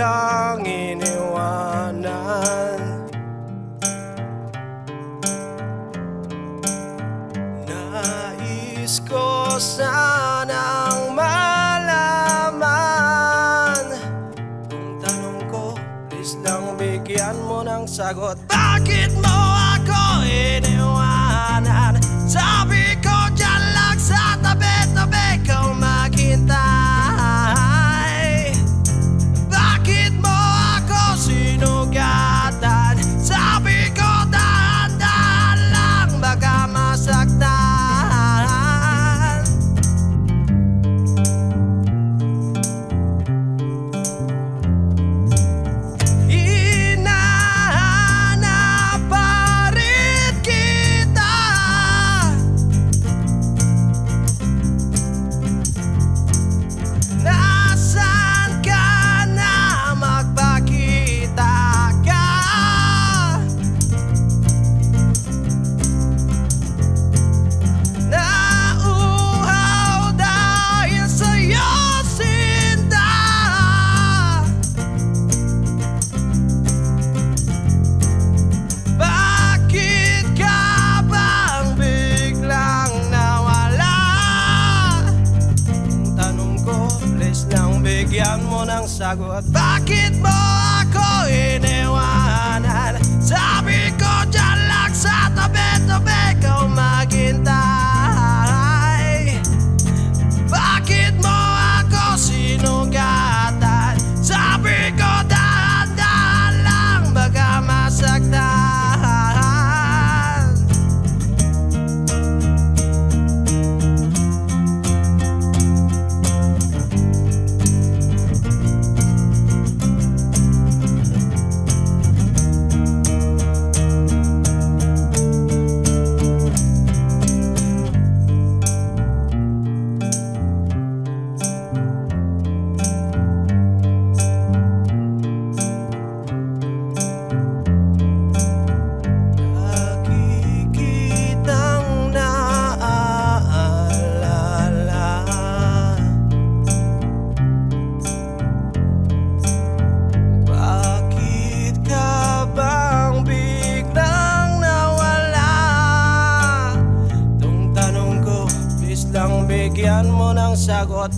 biglang iniwanan. Nais ko sanang malaman. Kung tanong ko, please lang bigyan mo ng sagot. Bakit mo ako iniwanan? Sabi ko dyan lang sa tabi-tabi ko maghintay. Bakit mo ako sinugatan? Sabi ko dahan-dahan lang baka masaktan. Hinahanap pa rin kita. Nasaan ka na? Magpakita ka. Nauhaw dahil sa'yo sinta. Bakit ka bang biglang nawala? Kung tanong ko, please lang bigyan mo ng sagot. Bakit mo ako iniwanan? Sabi ko dyan lang sa tabi-tabi ko maghintay. Bakit mo ako sinugatan? Sabi ko dahan-dahan lang baka masaktan. Nakikitang naaalala. Bakit ka bang biglang nawala? Itong tanong ko, please lang bigyan mo ng sagot.